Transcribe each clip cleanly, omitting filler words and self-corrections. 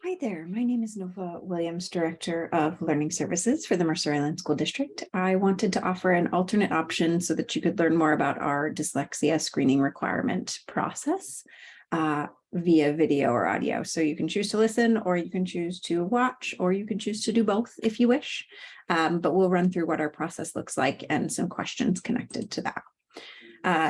Hi there, my name is Nova Williams, Director of Learning Services for the Mercer Island School District. I wanted to offer an alternate option so that you could learn more about our dyslexia screening requirement process via video or audio. So you can choose to listen, or you can choose to watch, or you can choose to do both if you wish. But we'll run through what our process looks like and some questions connected to that.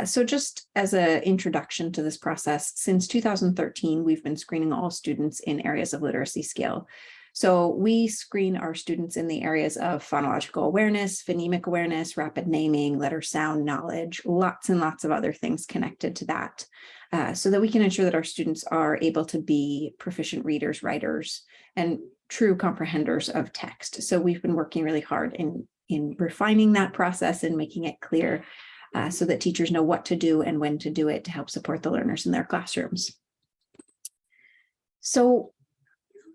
So just as an introduction to this process, since 2013, we've been screening all students in areas of literacy skill. So we screen our students in the areas of phonological awareness, phonemic awareness, rapid naming, letter sound knowledge, lots and lots of other things connected to that, so that we can ensure that our students are able to be proficient readers, writers, and true comprehenders of text. So we've been working really hard in refining that process and making it clear so that teachers know what to do and when to do it to help support the learners in their classrooms. So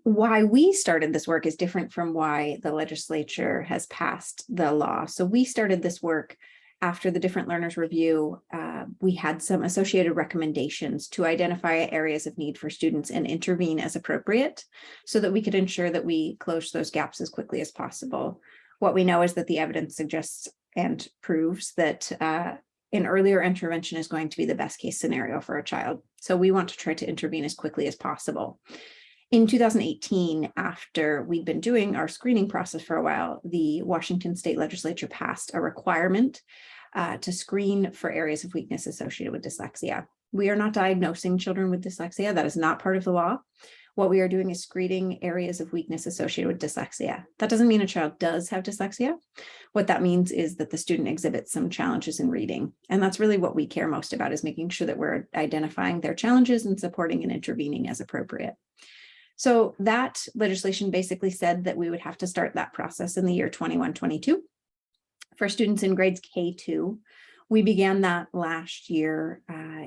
why we started this work is different from why the legislature has passed the law. So we started this work after the Different Learners Review. We had some associated recommendations to identify areas of need for students and intervene as appropriate so that we could ensure that we close those gaps as quickly as possible. What we know is that the evidence suggests and proves that an earlier intervention is going to be the best case scenario for a child. So we want to try to intervene as quickly as possible. In 2018, after we'd been doing our screening process for a while, the Washington State Legislature passed a requirement to screen for areas of weakness associated with dyslexia. We are not diagnosing children with dyslexia. That is not part of the law. What we are doing is screening areas of weakness associated with dyslexia. That doesn't mean a child does have dyslexia. What that means is that the student exhibits some challenges in reading. And that's really what we care most about, is making sure that we're identifying their challenges and supporting and intervening as appropriate. So that legislation basically said that we would have to start that process in the year 21-22. For students in grades K2, we began that last year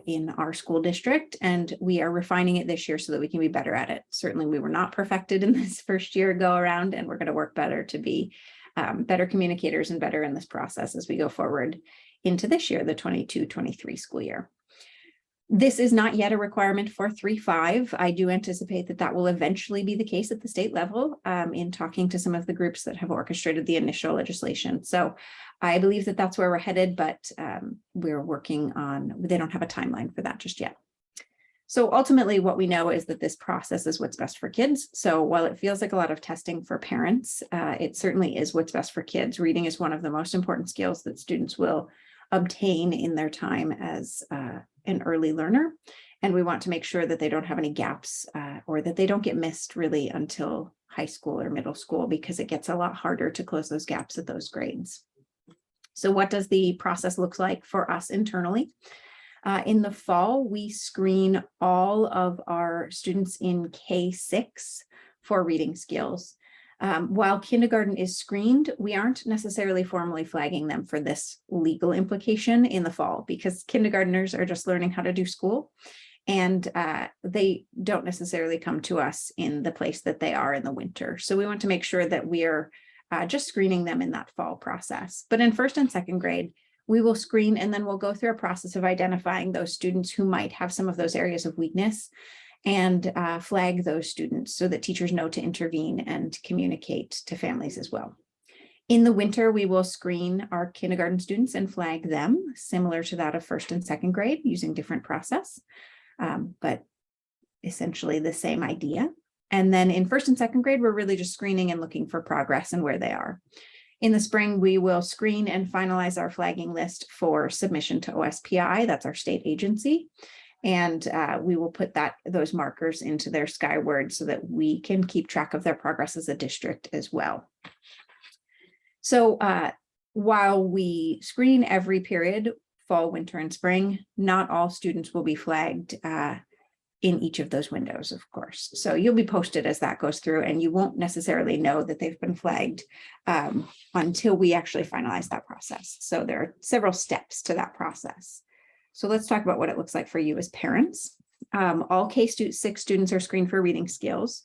in our school district, and we are refining it this year so that we can be better at it. Certainly, we were not perfected in this first year go around, and we're going to work better to be better communicators and better in this process as we go forward into this year, the 22-23 school year. This is not yet a requirement for 3-5. I do anticipate that that will eventually be the case at the state level in talking to some of the groups that have orchestrated the initial legislation. So I believe that that's where we're headed, but we're working on, they don't have a timeline for that just yet. So ultimately, what we know is that this process is what's best for kids. So while it feels like a lot of testing for parents, it certainly is what's best for kids. Reading is one of the most important skills that students will obtain in their time as an early learner. And we want to make sure that they don't have any gaps or that they don't get missed really until high school or middle school, because it gets a lot harder to close those gaps at those grades. So what does the process look like for us internally? In the fall, we screen all of our students in K6 for reading skills. While kindergarten is screened, we aren't necessarily formally flagging them for this legal implication in the fall, because kindergartners are just learning how to do school, and they don't necessarily come to us in the place that they are in the winter. So we want to make sure that we are just screening them in that fall process. But in first and second grade, we will screen, and then we'll go through a process of identifying those students who might have some of those areas of weakness and flag those students so that teachers know to intervene and communicate to families as well. In the winter, we will screen our kindergarten students and flag them, similar to that of first and second grade, using different process, but essentially the same idea. And then in first and second grade, we're really just screening and looking for progress and where they are. In the spring, we will screen and finalize our flagging list for submission to OSPI, that's our state agency. And we will put those markers into their Skyward so that we can keep track of their progress as a district as well. So while we screen every period, fall, winter, and spring, not all students will be flagged in each of those windows, of course. So you'll be posted as that goes through, and you won't necessarily know that they've been flagged until we actually finalize that process. So there are several steps to that process. So let's talk about what it looks like for you as parents. All K6 students are screened for reading skills.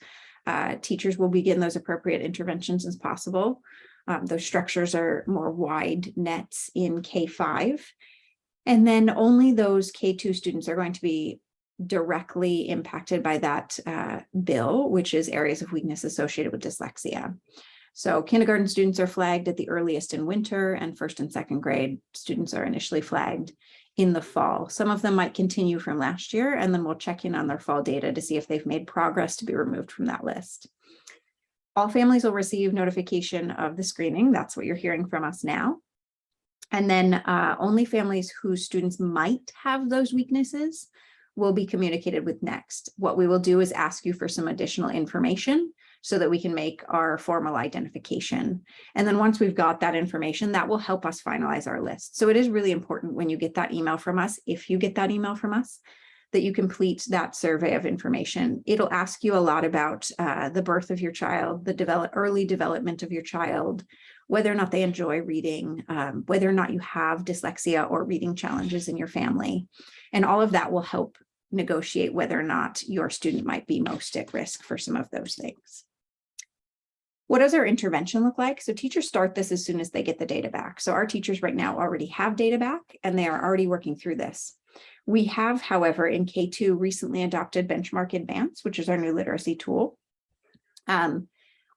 Teachers will begin those appropriate interventions as possible. Those structures are more wide nets in K5. And then only those K2 students are going to be directly impacted by that bill, which is areas of weakness associated with dyslexia. So kindergarten students are flagged at the earliest in winter, and first and second grade students are initially flagged in the fall. Some of them might continue from last year, and then we'll check in on their fall data to see if they've made progress to be removed from that list. All families will receive notification of the screening. That's what you're hearing from us now. And then only families whose students might have those weaknesses will be communicated with next. What we will do is ask you for some additional information so that we can make our formal identification. And then once we've got that information, that will help us finalize our list. So it is really important when you get that email from us, if you get that email from us, that you complete that survey of information. It'll ask you a lot about the birth of your child, the early development of your child, whether or not they enjoy reading, whether or not you have dyslexia or reading challenges in your family. And all of that will help negotiate whether or not your student might be most at risk for some of those things. What does our intervention look like? So teachers start this as soon as they get the data back. So our teachers right now already have data back, and they are already working through this. We have, however, in K2 recently adopted Benchmark Advance, which is our new literacy tool.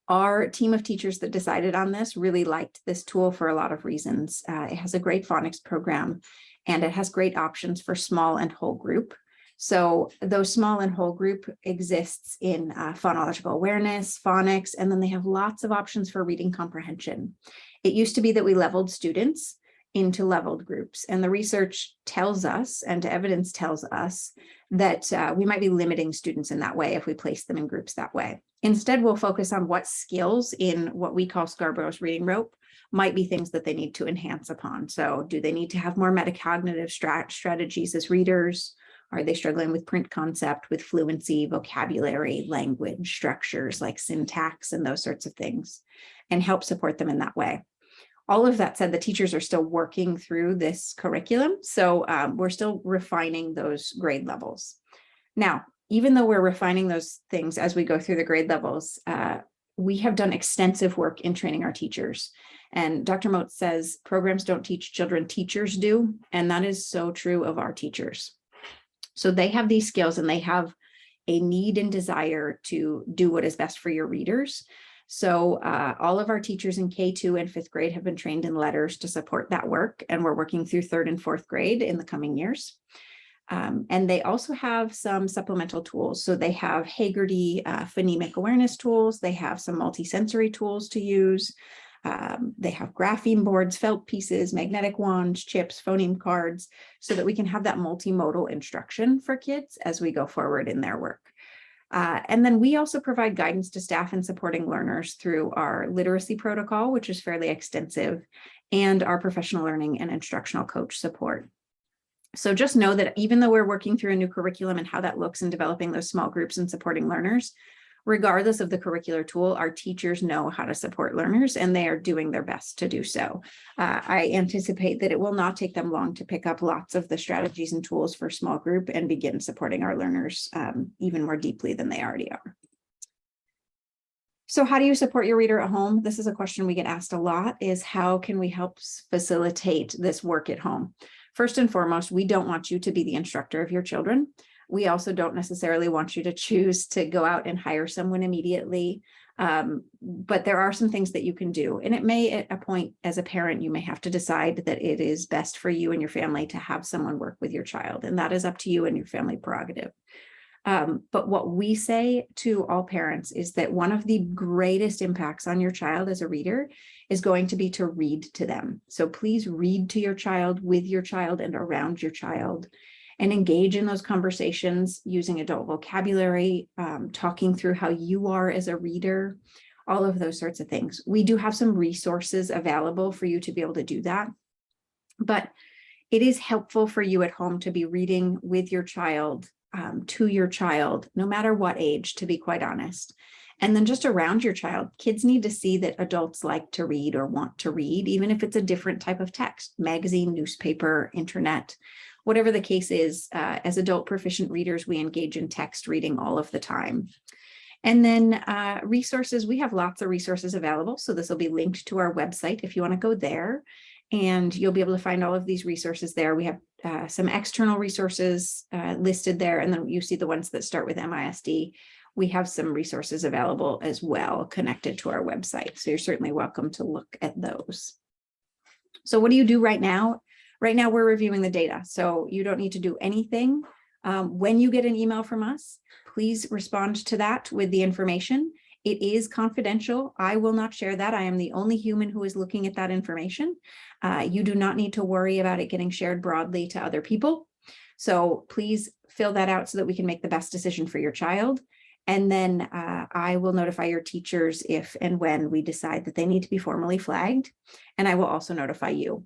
Our team of teachers that decided on this really liked this tool for a lot of reasons. It has a great phonics program, and it has great options for small and whole group. So those small and whole group exists in phonological awareness, phonics, and then they have lots of options for reading comprehension. It used to be that we leveled students into leveled groups, and the research tells us, and evidence tells us, that we might be limiting students in that way if we place them in groups that way. Instead, we'll focus on what skills in what we call Scarborough's reading rope might be things that they need to enhance upon. So do they need to have more metacognitive strategies as readers? Are they struggling with print concept, with fluency, vocabulary, language, structures like syntax and those sorts of things, and help support them in that way? All of that said, the teachers are still working through this curriculum. So we're still refining those grade levels. Now, even though we're refining those things as we go through the grade levels, we have done extensive work in training our teachers. And Dr. Moat says programs don't teach children, teachers do. And that is so true of our teachers. So they have these skills, and they have a need and desire to do what is best for your readers. So all of our teachers in K2 and 5th grade have been trained in letters to support that work. And we're working through 3rd and 4th grade in the coming years. And they also have some supplemental tools. So they have Hagerty phonemic awareness tools. They have some multisensory tools to use. They have grapheme boards, felt pieces, magnetic wands, chips, phoneme cards, so that we can have that multimodal instruction for kids as we go forward in their work. And then we also provide guidance to staff and supporting learners through our literacy protocol, which is fairly extensive, and our professional learning and instructional coach support. So just know that even though we're working through a new curriculum and how that looks in developing those small groups and supporting learners, regardless of the curricular tool, our teachers know how to support learners, and they are doing their best to do so. I anticipate that it will not take them long to pick up lots of the strategies and tools for small group and begin supporting our learners even more deeply than they already are. So how do you support your reader at home? This is a question we get asked a lot, is how can we help facilitate this work at home? First and foremost, we don't want you to be the instructor of your children. We also don't necessarily want you to choose to go out and hire someone immediately. But there are some things that you can do. And it may, at a point as a parent, you may have to decide that it is best for you and your family to have someone work with your child. And that is up to you and your family prerogative. But what we say to all parents is that one of the greatest impacts on your child as a reader is going to be to read to them. So please read to your child, with your child, and around your child, and engage in those conversations using adult vocabulary, talking through how you are as a reader, all of those sorts of things. We do have some resources available for you to be able to do that, but it is helpful for you at home to be reading with your child, to your child, no matter what age, to be quite honest. And then just around your child, kids need to see that adults like to read or want to read, even if it's a different type of text, magazine, newspaper, internet, whatever the case is. As adult proficient readers, we engage in text reading all of the time. And then resources, we have lots of resources available. So this will be linked to our website if you want to go there And you'll be able to find all of these resources there. We have some external resources listed there, and then you see the ones that start with MISD. We have some resources available as well connected to our website. So you're certainly welcome to look at those. So what do you do right now? Right now, we're reviewing the data, so you don't need to do anything. When you get an email from us, please respond to that with the information. It is confidential. I will not share that. I am the only human who is looking at that information. You do not need to worry about it getting shared broadly to other people. So please fill that out so that we can make the best decision for your child. And then I will notify your teachers if and when we decide that they need to be formally flagged. And I will also notify you.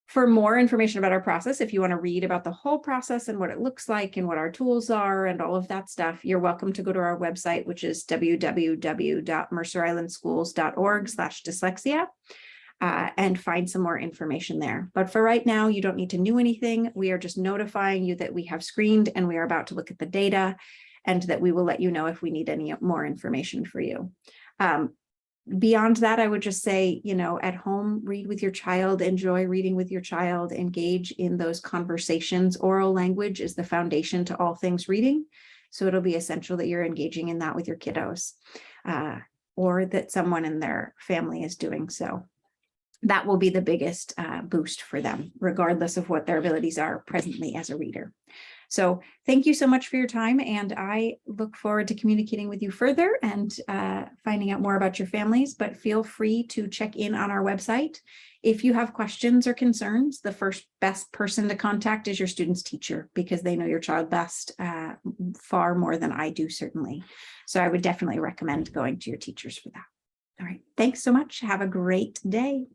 For more information about our process, if you want to read about the whole process and what it looks like and what our tools are and all of that stuff, you're welcome to go to our website, which is www.mercerislandschools.org/dyslexia, and find some more information there. But for right now, you don't need to do anything. We are just notifying you that we have screened and we are about to look at the data, and that we will let you know if we need any more information for you. Beyond that, I would just say, at home, read with your child, enjoy reading with your child, engage in those conversations. Oral language is the foundation to all things reading. So it'll be essential that you're engaging in that with your kiddos, or that someone in their family is doing so. That will be the biggest boost for them, regardless of what their abilities are presently as a reader. So thank you so much for your time, and I look forward to communicating with you further and finding out more about your families, but feel free to check in on our website. If you have questions or concerns, the first best person to contact is your student's teacher, because they know your child best, far more than I do, certainly. So I would definitely recommend going to your teachers for that. All right, thanks so much. Have a great day.